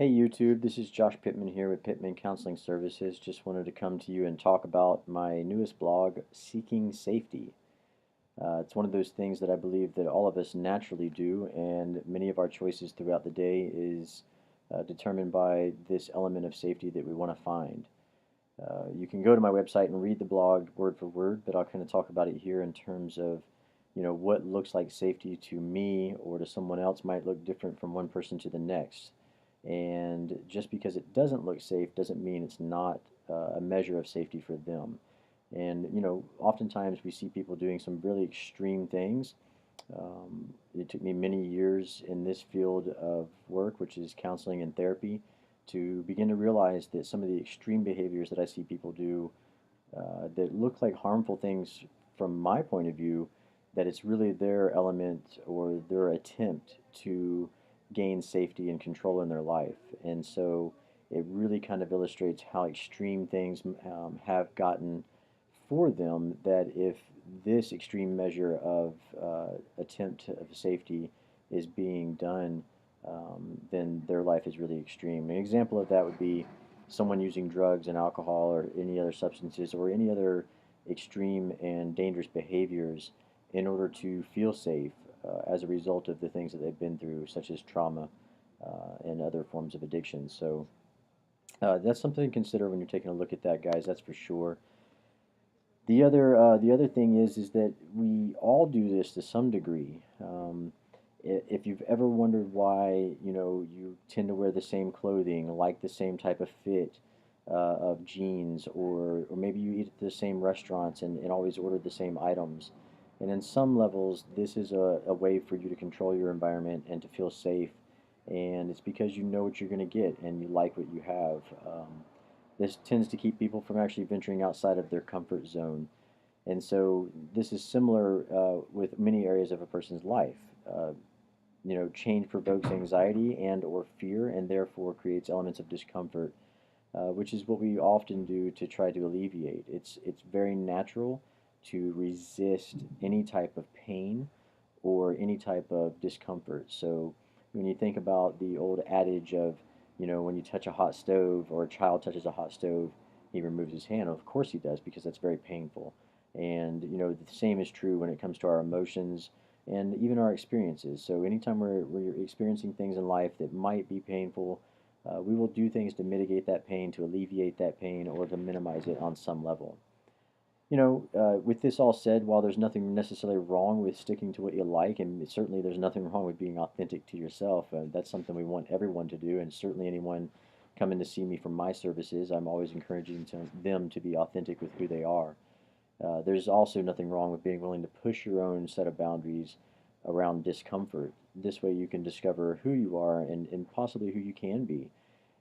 Hey YouTube, this is Josh Pittman here with Pittman Counseling Services. Just wanted to come to you and talk about my newest blog, Seeking Safety. It's one of those things that I believe that all of us naturally do, and many of our choices throughout the day is determined by this element of safety that we want to find. You can go to my website and read the blog word for word, but I'll kind of talk about it here in terms of, what looks like safety to me or to someone else might look different from one person to the next. And just because it doesn't look safe doesn't mean it's not a measure of safety for them. And oftentimes we see people doing some really extreme things. It took me many years in this field of work, which is counseling and therapy, to begin to realize that some of the extreme behaviors that I see people do that look like harmful things from my point of view, that it's really their element or their attempt to gain safety and control in their life. And so it really kind of illustrates how extreme things have gotten for them, that if this extreme measure of attempt of safety is being done, then their life is really extreme. An example of that would be someone using drugs and alcohol or any other substances or any other extreme and dangerous behaviors in order to feel safe as a result of the things that they've been through, such as trauma and other forms of addiction. So that's something to consider when you're taking a look at that, guys. That's for sure. The other thing is that we all do this to some degree. If you've ever wondered why you tend to wear the same clothing, like the same type of fit of jeans, or maybe you eat at the same restaurants and always order the same items. And in some levels, this is a way for you to control your environment and to feel safe. And it's because you know what you're going to get and you like what you have. This tends to keep people from actually venturing outside of their comfort zone. And so this is similar with many areas of a person's life. Change provokes anxiety and or fear and therefore creates elements of discomfort, which is what we often do to try to alleviate. It's very natural to resist any type of pain or any type of discomfort. So when you think about the old adage of, when you touch a hot stove or a child touches a hot stove, he removes his hand. Of course he does, because that's very painful. And the same is true when it comes to our emotions and even our experiences. So anytime we're experiencing things in life that might be painful, we will do things to mitigate that pain, to alleviate that pain, or to minimize it on some level. With this all said, while there's nothing necessarily wrong with sticking to what you like, and certainly there's nothing wrong with being authentic to yourself, that's something we want everyone to do, and certainly anyone coming to see me from my services, I'm always encouraging them to be authentic with who they are. There's also nothing wrong with being willing to push your own set of boundaries around discomfort. This way you can discover who you are and possibly who you can be,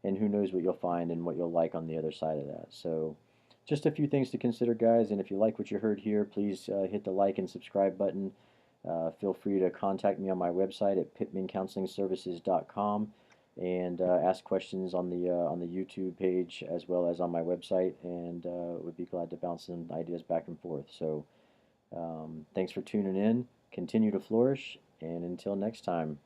and who knows what you'll find and what you'll like on the other side of that. So just a few things to consider, guys, and if you like what you heard here, please hit the like and subscribe button. Feel free to contact me on my website at pittmancounselingservices.com and ask questions on the YouTube page as well as on my website, and would be glad to bounce some ideas back and forth. So thanks for tuning in. Continue to flourish, and until next time.